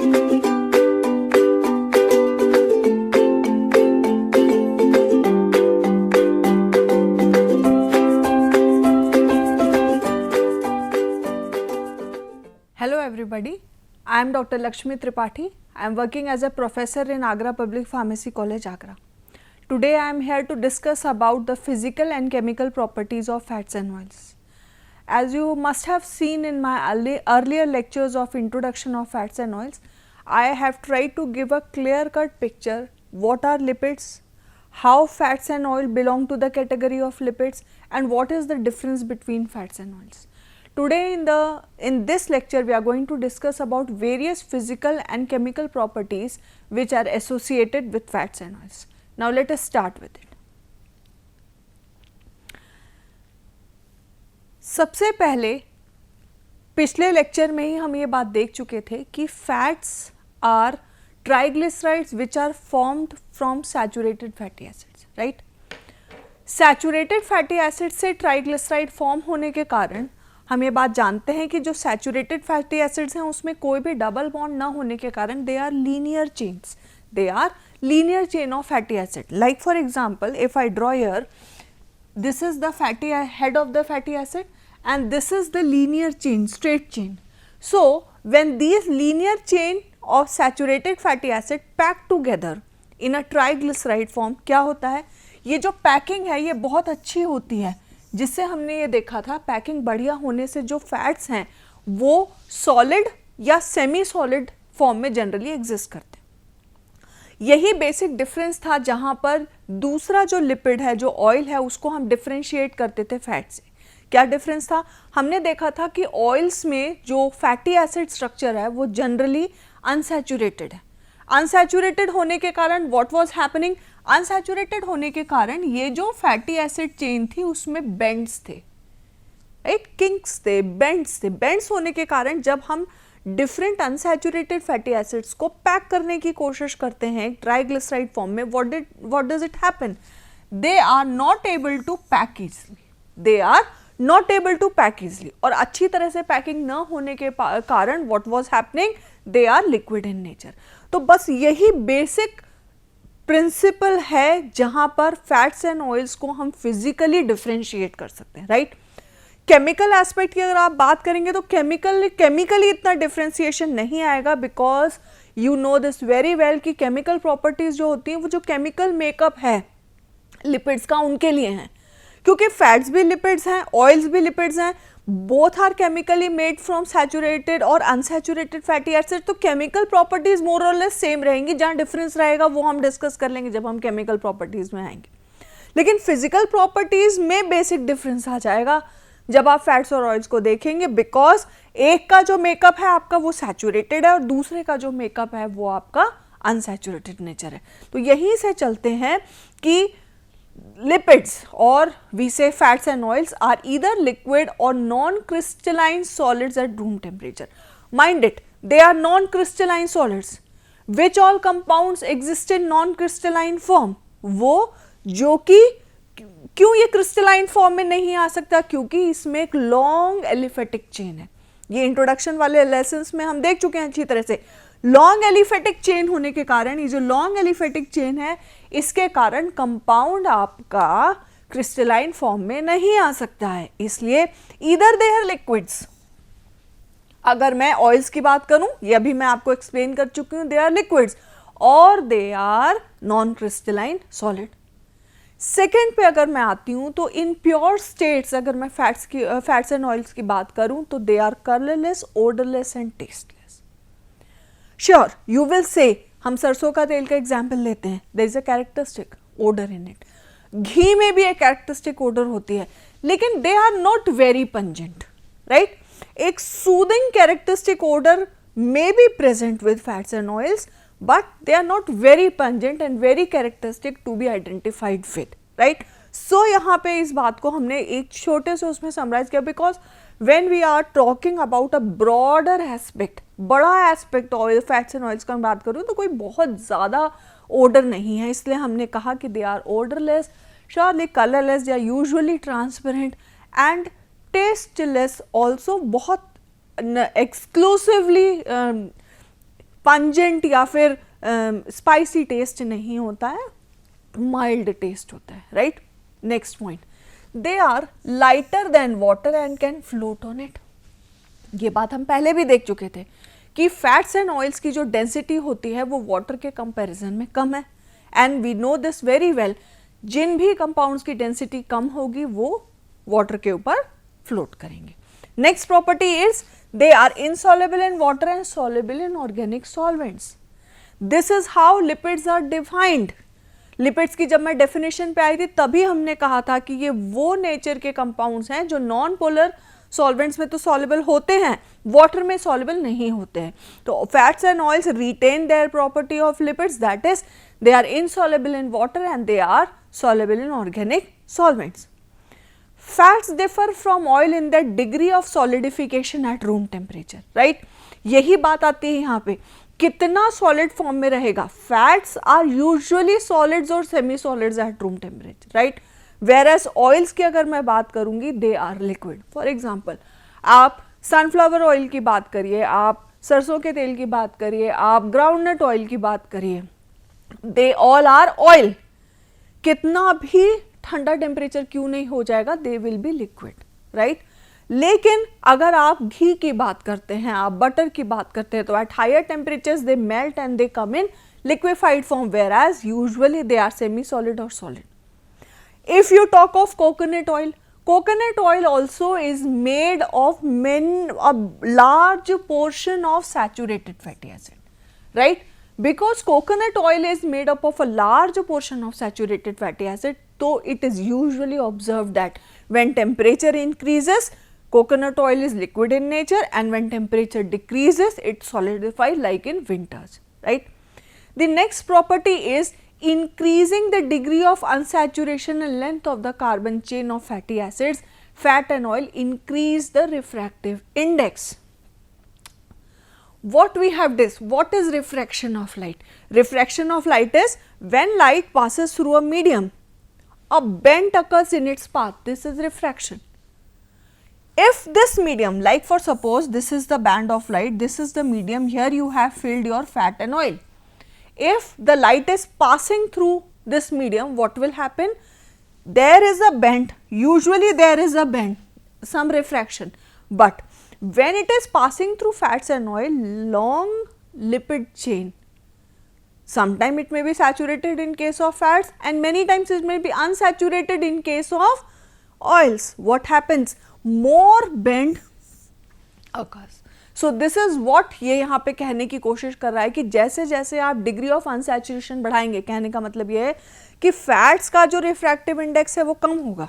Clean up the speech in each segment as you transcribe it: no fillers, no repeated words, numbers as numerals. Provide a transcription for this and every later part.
Hello everybody, I am Dr. Lakshmi Tripathi. I am working as a professor in Agra Public Pharmacy College, Agra. Today I am here to discuss about the physical and chemical properties of fats and oils. As you must have seen in my earlier lectures of introduction of fats and oils, I have tried to give a clear-cut picture what are lipids, how fats and oil belong to the category of lipids, and what is the difference between fats and oils. Today in this lecture we are going to discuss about various physical and chemical properties which are associated with fats and oils. Now let us start with it. सबसे पहले पिछले lecture में ही हम ये बात देख चुके थे कि fats are triglycerides which are formed from saturated fatty acids, right. Saturated fatty acid से ट्राइग्लिसराइड फॉर्म होने के कारण हम ये बात जानते हैं कि जो सैचुरेटेड फैटी एसिड्स हैं उसमें कोई भी डबल बॉन्ड ना होने के कारण they are linear chains, they are linear chain of fatty acid. Like for example, if I draw here, this is the fatty head of the fatty acid and this is the linear chain, straight chain. So when these linear chain of saturated fatty acid pack together in a triglyceride form, क्या होता है, ये जो packing है ये बहुत अच्छी होती है, जिससे हमने ये देखा था पैकिंग बढ़िया होने से जो फैट्स हैं वो सॉलिड या सेमी सॉलिड फॉर्म में जनरली एग्जिस्ट करते हैं. यही बेसिक डिफरेंस था जहां पर दूसरा जो लिपिड है, जो ऑयल है, उसको हम डिफरेंशिएट करते थे फैट से. क्या डिफरेंस था? हमने देखा था कि ऑयल्स में जो फैटी एसिड स्ट्रक्चर है वो जनरली अनसैचुरेटेड है. अनसैचुरेटेड होने के कारण व्हाट वाज हैपनिंग, अनसैचुरेटेड होने के कारण ये जो फैटी एसिड चेन थी उसमें बेंड्स थे, राइट, किंक्स थे, बेंड्स थे. बेंड्स होने के कारण जब हम डिफरेंट अनसैचुरेटेड फैटी एसिड्स को पैक करने की कोशिश करते हैं ट्राइग्लिसराइड फॉर्म में, what does it happen, they are not able to pack easily, they are not able to pack easily. और अच्छी तरह से पैकिंग न होने के कारण what was happening, they are liquid in nature. तो बस यही बेसिक प्रिंसिपल है जहां पर फैट्स एंड ऑयल्स को हम फिजिकली डिफरेंशिएट कर सकते हैं, राइट. केमिकल एस्पेक्ट की अगर आप बात करेंगे तो केमिकली इतना डिफरेंशिएशन नहीं आएगा, because you know this very well कि केमिकल प्रॉपर्टीज जो होती हैं वो जो केमिकल मेकअप है लिपिड्स का उनके लिए हैं, क्योंकि फैट्स भी लिपिड्स हैं, ऑयल्स भी लिपिड्स हैं, both are chemically made from saturated और अनसैचुरेटेड फैटी एसिड. तो केमिकल प्रॉपर्टीज मोर और लेस सेम रहेंगी, जहां डिफरेंस रहेगा वो हम डिस्कस कर लेंगे जब हम केमिकल प्रॉपर्टीज में आएंगे. लेकिन फिजिकल प्रॉपर्टीज में बेसिक डिफरेंस आ जाएगा जब आप फैट्स और ऑयल्स को देखेंगे, बिकॉज एक का जो मेकअप है आपका वो सैचुरेटेड है और दूसरे का जो मेकअप है वो आपका अनसैचुरेटेड नेचर है. तो यहीं से चलते हैं कि lipids or we say fats and oils are either liquid or non crystalline solids at room temperature. Mind it, they are non crystalline solids. Which all compounds exist in non crystalline form, वो जो कि क्यों ये crystalline form में नहीं आ सकता, क्योंकि इसमें एक लॉन्ग एलिफेटिक चेन है. ये इंट्रोडक्शन वाले लेसन्स में हम देख चुके हैं अच्छी तरह से. लॉन्ग एलिफेटिक चेन होने के कारण, ये जो लॉन्ग एलिफेटिक चेन है इसके कारण कंपाउंड आपका क्रिस्टलाइन फॉर्म में नहीं आ सकता है. इसलिए ईदर दे आर लिक्विड्स. अगर मैं ऑयल्स की बात करूं, ये अभी मैं आपको एक्सप्लेन कर चुकी हूं, दे आर लिक्विड्स और they are non crystalline solid. Second पे अगर मैं आती हूँ तो इन प्योर स्टेट्स अगर मैं फैट्स एंड ऑयल्स की बात करूँ तो they are colourless, odourless and tasteless. Sure you will say, हम सरसों का तेल का एग्जाम्पल लेते हैं, there is a characteristic odour in it. घी में भी एक कैरेक्टरिस्टिक ओडर होती है, लेकिन they are not very pungent, right. एक soothing characteristic odour may be present with fats and oils, but they are not very pungent and very characteristic to be identified with, right. So यहाँ पे इस बात को हमने एक छोटे से उसमें समराइज किया, because when we are talking about a broader aspect, बड़ा aspect oil fats and oils का मैं बात करूँ तो कोई बहुत ज़्यादा ओडर नहीं है, इसलिए हमने कहा कि they are odourless, surely colourless, they are usually transparent and tasteless also. बहुत एक्सक्लूसिवली पंजेंट या फिर स्पाइसी टेस्ट नहीं होता है, माइल्ड टेस्ट होता है, right. Next point, they are lighter than water and can float on it. ये बात हम पहले भी देख चुके थे कि फैट्स एंड ऑयल्स की जो डेंसिटी होती है वो वाटर के कंपैरिजन में कम है, and we know this very well. जिन भी कंपाउंड्स की डेंसिटी कम होगी वो वाटर के ऊपर फ्लोट करेंगे। Next property is they are insoluble in water and soluble in organic solvents. This is how lipids are defined. Lipids की जब मैं डेफिनेशन पे आई थी तभी हमने कहा था कि ये वो नेचर के कंपाउंड्स हैं जो नॉन पोलर सॉल्वेंट्स में तो सॉल्युबल होते हैं, वाटर में सॉल्युबल नहीं होते हैं। तो fats and oils retain their property of lipids, that is they are insoluble in water and they are soluble in organic solvents. Fats differ from oil in their degree of solidification at room temperature, right? यही बात आती है यहाँ पे, कितना solid form में रहेगा। Fats are usually solids और semi solids at room temperature, right? Whereas oils की अगर मैं बात करूँगी they are liquid. For example, आप sunflower oil की बात करिए, आप सरसों के तेल की बात करिए, आप groundnut oil की बात करिए, they all are oil. कितना भी ठंडा टेम्परेचर क्यों नहीं हो जाएगा, they will be liquid, right. लेकिन अगर आप घी की बात करते हैं, आप बटर की बात करते हैं, तो at higher temperatures they melt and they come in liquefied form, where as usually they are semi solid और solid. If you talk of coconut oil also is made of a large portion of saturated fatty acid, right? Because coconut oil is made up of a large portion of saturated fatty acid, so it is usually observed that when temperature increases, coconut oil is liquid in nature, and when temperature decreases, it solidifies like in winters, right? The next property is increasing the degree of unsaturation and length of the carbon chain of fatty acids. Fat and oil increase the refractive index. What we have this, what is refraction of light? Refraction of light is when light passes through a medium, a bend occurs in its path, this is refraction. If this medium, like for suppose this is the band of light, this is the medium, here you have filled your fat and oil. If the light is passing through this medium, what will happen? There is a bend, usually there is a bend, some refraction, but when it is passing through fats and oil, long lipid chain, sometime it may be saturated in case of fats and many times it may be unsaturated in case of oils. What happens? More bend occurs. So this is what ये यहाँ पे कहने की कोशिश कर रहा है कि जैसे जैसे आप डिग्री ऑफ अनसैचुरेशन बढ़ाएंगे, कहने का मतलब ये है कि फैट्स का जो रिफ्रैक्टिव इंडेक्स है वो कम होगा,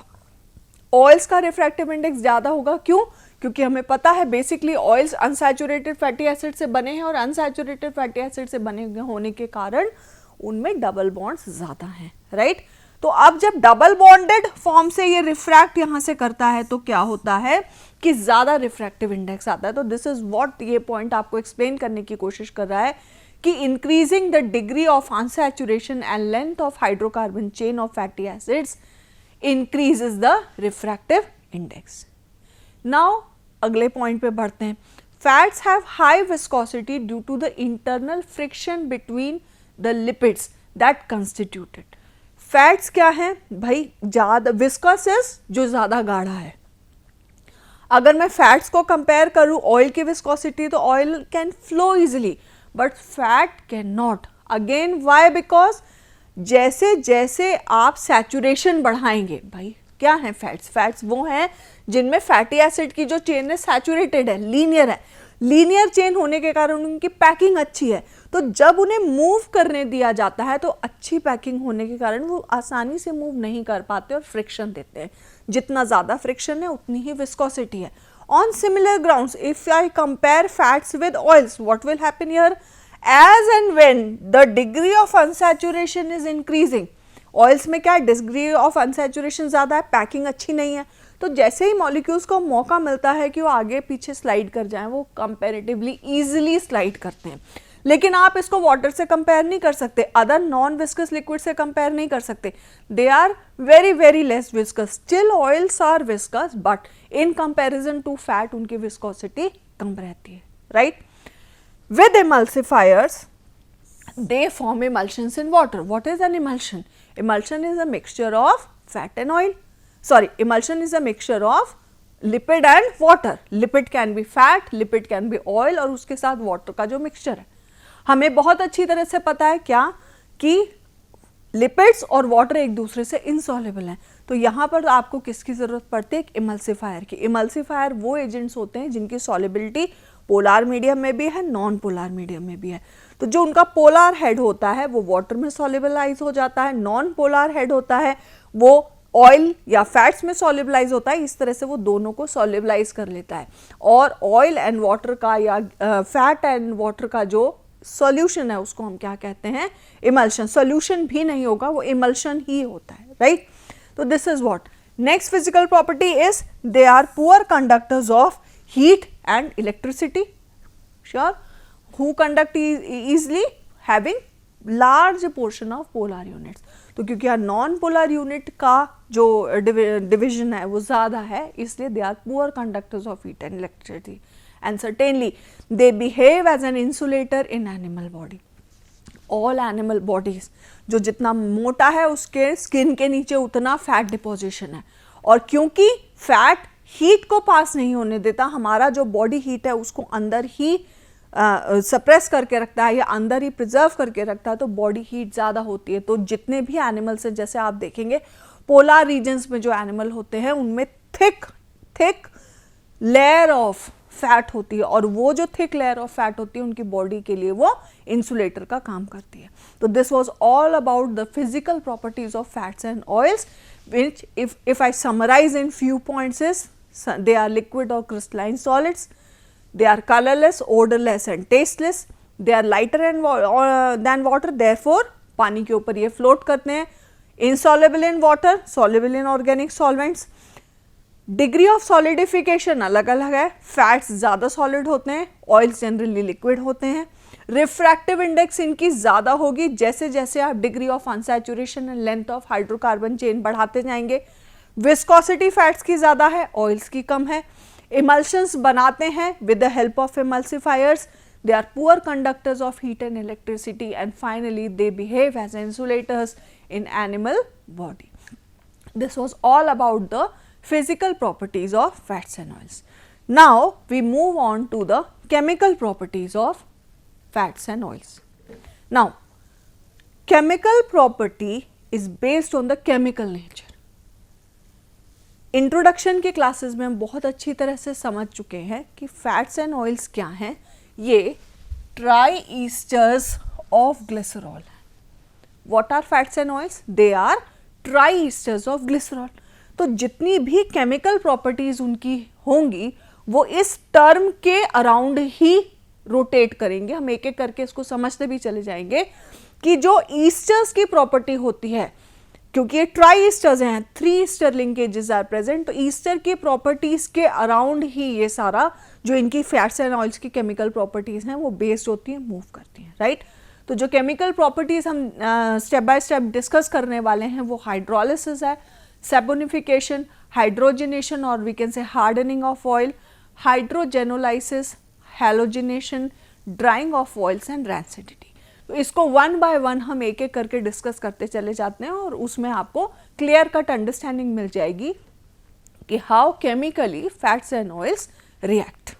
ऑयल्स का रिफ्रैक्टिव इंडेक्स ज़्यादा होगा। क्यों? क्योंकि हमें पता है basically oils unsaturated fatty acid से बने हैं और अनसैचुरेटेड फैटी एसिड से बने होने के कारण उनमें डबल बॉन्ड्स ज़्यादा हैं, राइट। तो अब जब डबल बॉन्डेड फॉर्म से ये रिफ्रैक्ट यहाँ से करता है तो क्या होता है कि ज़्यादा रिफ्रैक्टिव इंडेक्स आता है। तो दिस इज व्हाट ये पॉइंट आपको एक्सप्लेन करने की कोशिश कर रहा है कि increasing the degree of unsaturation and length of hydrocarbon chain of fatty acids increases the refractive index. Now अगले पॉइंट पे बढ़ते हैं। Fats have high viscosity due to the internal friction between the lipids that constitute it. Fats क्या है भाई? ज़्यादा viscous जो ज़्यादा गाढ़ा है। अगर मैं फैट्स को कंपेयर करूँ ऑयल की विस्कोसिटी, तो oil can flow easily but fat can not. Again why? Because जैसे जैसे आप सैचुरेशन बढ़ाएंगे, भाई क्या है फैट्स? फैट्स वो हैं जिनमें फैटी एसिड की जो चेन है सैचुरेटेड है, लीनियर है। लीनियर चेन होने के कारण उनकी पैकिंग अच्छी है, तो जब उन्हें मूव करने दिया जाता है तो अच्छी पैकिंग होने के कारण वो आसानी से मूव नहीं कर पाते और फ्रिक्शन देते हैं। जितना ज़्यादा फ्रिक्शन है उतनी ही विस्कोसिटी है। On similar grounds if I compare fats with oils, what will happen here? As and when the degree of unsaturation is increasing, oils में क्या है, डिग्री ऑफ अनसैचुरेशन ज़्यादा है, पैकिंग अच्छी नहीं है, तो जैसे ही मॉलिक्यूल्स को मौका मिलता है कि वो आगे पीछे स्लाइड कर जाएं, वो कंपैरेटिवली ईजिली स्लाइड करते हैं। लेकिन आप इसको वाटर से कंपेयर नहीं कर सकते, अदर नॉन विस्कस लिक्विड से कंपेयर नहीं कर सकते। They are very very less viscous. Still oils are viscous but in comparison to fat उनकी विस्कोसिटी कम रहती है, right. with emulsifiers they form emulsions in water. What is an emulsion? Emulsion is a mixture of fat and oil. Sorry, emulsion is a mixture of lipid and water. Lipid can be fat, lipid can be oil और उसके साथ water का जो mixture है. हमें बहुत अच्छी तरह से पता है क्या कि लिपिड्स और वाटर एक दूसरे से इनसॉल्युबल हैं. तो यहाँ पर आपको किसकी ज़रूरत पड़ती है? एक इमल्सिफायर की. इमल्सिफायर वो एजेंट्स होते हैं जिनकी सॉलिबिलिटी पोलार मीडियम में भी है, नॉन पोलार मीडियम में भी है. तो जो उनका पोलार हेड होता है वो वाटर में सॉल्युबलाइज हो जाता है, नॉन पोलार हेड होता है वो ऑयल या फैट्स में सॉल्युबलाइज होता है. इस तरह से वो दोनों को सॉल्युबलाइज कर लेता है. और ऑयल एंड वाटर का या फैट एंड वाटर का जो सॉल्यूशन है उसको हम क्या कहते हैं? इमल्शन. सॉल्यूशन भी नहीं होगा, वो इमल्शन ही होता है, राइट? तो this is what. Next physical property is they are poor conductors of heat and electricity. Sure. Who conduct easily? Having large portion of polar units. तो क्योंकि यहाँ नॉन पोलर यूनिट का जो डिविजन है वो ज़्यादा है, इसलिए they are poor conductors of heat and electricity. And certainly they behave as an insulator in animal body. All animal bodies, जो जितना मोटा है उसके स्किन के नीचे उतना फैट डिपोजिशन है. और क्योंकि फैट हीट को पास नहीं होने देता, हमारा जो बॉडी हीट है उसको अंदर ही सप्रेस करके रखता है या अंदर ही प्रिजर्व करके रखता है, तो बॉडी हीट ज़्यादा होती है. तो जितने भी एनिमल्स हैं, जैसे आप देखेंगे पोलर रीजन्स में जो एनिमल होते हैं उनमें थिक लेयर ऑफ फैट होती है, और वो जो थिक लेयर ऑफ फैट होती है उनकी बॉडी के लिए वो इंसुलेटर का काम करती है. तो this was all about the physical properties of fats and oils, which if I summarize in few points is they are liquid or crystalline solids, they are colorless, odorless and tasteless, they are lighter than water, therefore पानी के ऊपर ये float करते हैं. insoluble in water, soluble in organic solvents. Degree of solidification अलग अलग है. Fats ज़्यादा सॉलिड होते हैं, ऑयल्स जनरली लिक्विड होते हैं. रिफ्रैक्टिव इंडेक्स इनकी ज़्यादा होगी जैसे जैसे आप degree of unsaturation and length of hydrocarbon chain बढ़ाते जाएंगे. विस्कोसिटी फैट्स की ज़्यादा है, ऑयल्स की कम है. इमल्शंस बनाते हैं with the help of emulsifiers. They are poor conductors of heat and electricity, and finally they behave as insulators in animal body. This was all about the physical properties of fats and oils. Now we move on to the chemical properties of fats and oils. Now chemical property is based on the chemical nature. Introduction के classes में हम बहुत अच्छी तरह से समझ चुके हैं कि fats and oils क्या हैं. ये triesters of glycerol. What are fats and oils? They are triesters of glycerol. तो जितनी भी केमिकल प्रॉपर्टीज उनकी होंगी वो इस टर्म के अराउंड ही रोटेट करेंगे. हम एक एक करके इसको समझते भी चले जाएंगे कि जो ईस्टर्स की प्रॉपर्टी होती है, क्योंकि ये ट्राई ईस्टर्स हैं, 3 ईस्टर लिंकेजेस आर प्रेजेंट, तो ईस्टर की प्रॉपर्टीज के अराउंड ही ये सारा जो इनकी फैट्स एंड ऑयल्स की केमिकल प्रॉपर्टीज हैं वो बेस्ड होती हैं, मूव करती हैं, राइट? तो जो केमिकल प्रॉपर्टीज हम स्टेप बाय स्टेप डिस्कस करने वाले हैं वो हाइड्रोलिसिस है, saponification, hydrogenation or we can say hardening of oil, hydrogenolysis, halogenation, drying of oils and rancidity. तो इसको वन बाय वन हम एक एक करके डिस्कस करते चले जाते हैं और उसमें आपको क्लियर कट अंडरस्टैंडिंग मिल जाएगी कि how chemically fats and oils react.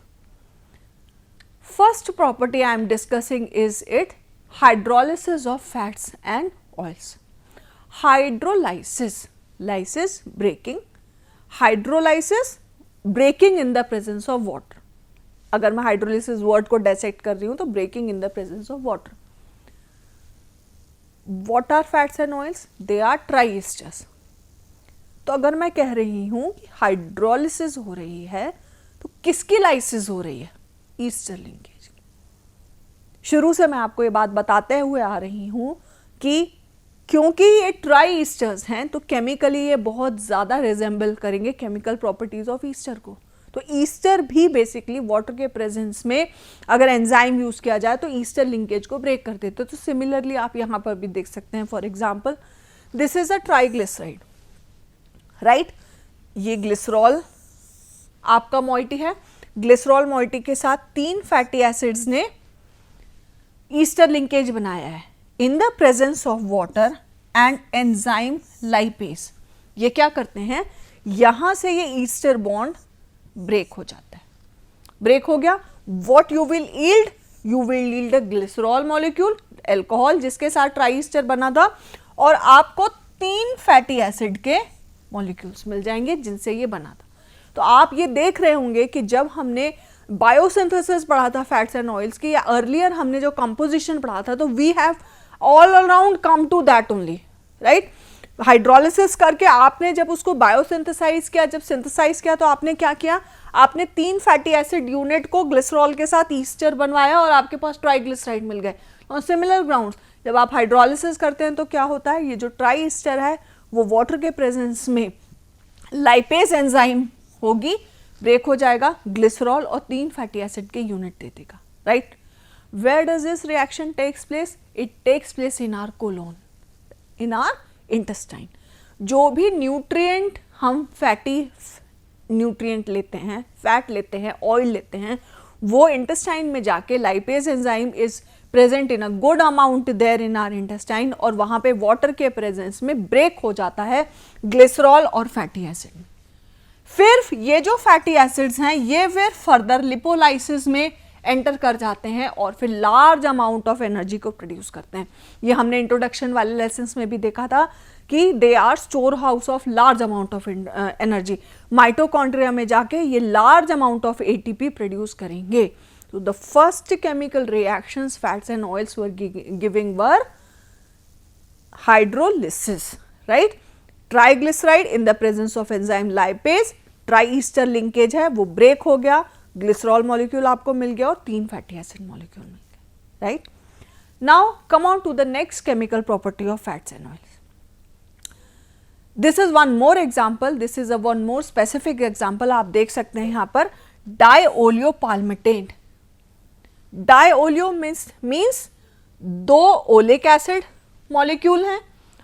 First property I am discussing is it hydrolysis of fats and oils. Hydrolysis, lysis breaking, hydrolysis breaking in the presence of water. अगर मैं hydrolysis word को dissect कर रही हूं तो breaking in the presence of water. What are fats and oils? They are triesters. तो अगर मैं कह रही हूं कि हाइड्रोलिसिस हो रही है तो किसकी लाइसिस हो रही है? Easter linkage. शुरू से मैं आपको ये बात बताते हुए आ रही हूं कि क्योंकि ये ट्राई ईस्टर्स हैं तो केमिकली ये बहुत ज़्यादा रिजेंबल करेंगे केमिकल प्रॉपर्टीज ऑफ ईस्टर को. तो ईस्टर भी बेसिकली वाटर के प्रेजेंस में अगर एंजाइम यूज़ किया जाए तो ईस्टर लिंकेज को ब्रेक कर देते. तो सिमिलरली आप यहाँ पर भी देख सकते हैं. For example this is a triglyceride, right? ये ग्लिसरॉल आपका मॉइटी है. ग्लिसरॉल मॉइटी के साथ 3 फैटी एसिड्स ने ईस्टर लिंकेज बनाया है इन the presence of water and enzyme lipase. ये क्या करते हैं, यहां से ये ईस्टर बॉन्ड ब्रेक हो जाता है। ब्रेक हो गया, what you will yield, you will yield a glycerol molecule, alcohol जिसके साथ ट्राई ईस्टर बना था, और आपको 3 फैटी एसिड के मॉलिक्यूल्स मिल जाएंगे जिनसे ये बना था। तो आप ये देख रहे होंगे कि जब हमने बायोसिंथेसिस पढ़ा था फैट्स एंड ऑयल्स की, या अर्लियर हमने जो कंपोजिशन पढ़ा था, तो we have all around come to that only, right. Hydrolysis करके आपने जब उसको बायोसिंथेसाइज किया, जब सिंथेसाइज किया, तो आपने क्या किया, आपने 3 फैटी एसिड यूनिट को ग्लिसरॉल के साथ ईस्टर बनवाया और आपके पास ट्राइग्लिसराइड मिल गए। और सिमिलर ग्राउंड्स, जब आप हाइड्रोलिसिस करते हैं तो क्या होता है, ये जो ट्राई ईस्टर है वो वाटर के प्रेजेंस में लाइपेज एंजाइम होगी, ब्रेक हो जाएगा, ग्लिसरॉल और 3 फैटी एसिड के यूनिट दे देगा, right. Where does this reaction takes place, it takes place in our colon, in our intestine. जो भी न्यूट्रिएंट हम फैटी न्यूट्रिएंट लेते हैं, फैट लेते हैं, ऑयल लेते हैं, वो इंटेस्टाइन में जाके lipase enzyme is present in a good amount there in our intestine, और वहां पे वाटर के प्रेजेंस में ब्रेक हो जाता है ग्लिसरॉल और फैटी एसिड। फिर ये जो फैटी एसिड्स हैं ये फिर फर्दर लिपोलाइसिस में एंटर कर जाते हैं और फिर लार्ज अमाउंट ऑफ एनर्जी को प्रोड्यूस करते हैं। ये हमने इंट्रोडक्शन वाले लेसन्स में भी देखा था कि they are store house of large amount of energy. Mitochondria में जाके ये large amount of ATP produce करेंगे। तो the first chemical reactions fats and oils were giving were hydrolysis, right. Triglyceride in the presence of enzyme lipase, tri ester linkage है वो break हो गया, glycerol molecule आपको मिल गया और 3 फैटी एसिड मॉलिक्यूल मिल गए, right. Now come on to the next chemical property of fats and oils. This is one more example, this is a one more specific example. आप देख सकते हैं यहां पर dioleo palmitate. Dioleo means 2 oleic acid molecule हैं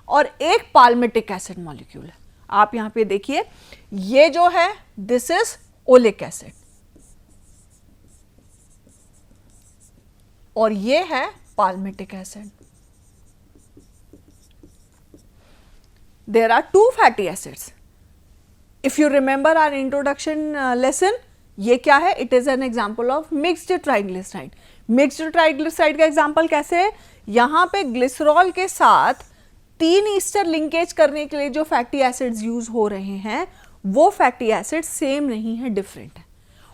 और 1 palmitic acid molecule है। आप यहां पे देखिए, ये जो है दिस इज ओलिक एसिड और ये है palmitic acid. There are 2 fatty acids. If you remember our introduction lesson, ये क्या है? It is an example of mixed triglyceride. Mixed triglyceride का example कैसे है? यहाँ पे ग्लिसरॉल के साथ 3 ईस्टर लिंकेज करने के लिए जो फैटी एसिड्स यूज हो रहे हैं वो फैटी एसिड सेम नहीं है, डिफरेंट है।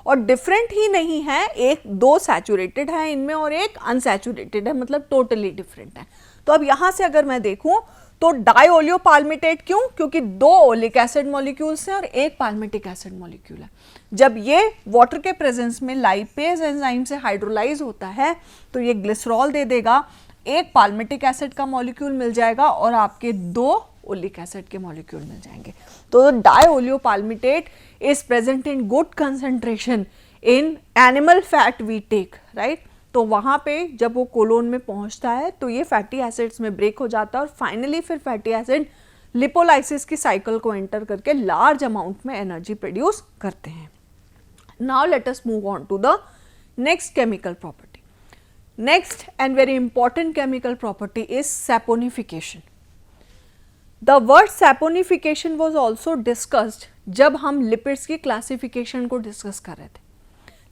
और डिफरेंट ही नहीं है, 2 सैचुरेटेड है इनमें और 1 अनसैचुरेटेड है, मतलब टोटली डिफरेंट है। तो अब यहां से अगर मैं देखूं तो डाइओलियो पाल्मिटेट क्यों? क्योंकि 2 ओलिक एसिड मॉलिक्यूल्स हैं और 1 पाल्मिटिक एसिड मॉलिक्यूल है। जब ये वाटर के प्रेजेंस में लाइपेज एंजाइम से हाइड्रोलाइज होता है तो ये ग्लिसरॉल दे देगा, 1 पाल्मिटिक एसिड का मॉलिक्यूल मिल जाएगा और आपके 2 ओलिक एसिड के मॉलिक्यूल मिल जाएंगे। तो dioleo palmitate is present in good concentration in animal fat we take, right. तो वहां पे जब वो कोलोन में पहुंचता है तो ये फैटी एसिड्स में ब्रेक हो जाता है और फाइनली फिर फैटी एसिड लिपोलाइसिस की साइकिल को एंटर करके लार्ज अमाउंट में एनर्जी प्रोड्यूस करते हैं। Now let us move on to the next chemical property. Next and very important chemical property is saponification. The word saponification was also discussed जब हम lipids की classification को discuss कर रहे थे।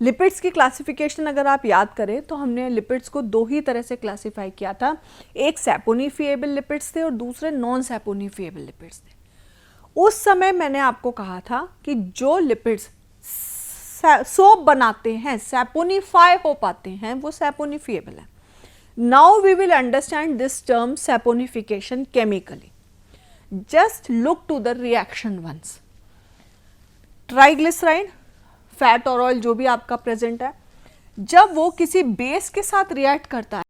लिपिड्स की क्लासिफिकेशन अगर आप याद करें तो हमने लिपिड्स को 2 ही तरह से क्लासिफाई किया था, एक सैपोनिफिएबल लिपिड्स थे और दूसरे नॉन सैपोनिफिएबल लिपिड्स थे। उस समय मैंने आपको कहा था कि जो लिपिड्स सोप बनाते हैं, सैपोनिफाई हो पाते हैं, वो सैपोनिफिएबल है। Now we will understand this term saponification chemically. Just look to the reaction once. Triglyceride, fat और ऑयल जो भी आपका प्रेजेंट है, जब वो किसी बेस के साथ रिएक्ट करता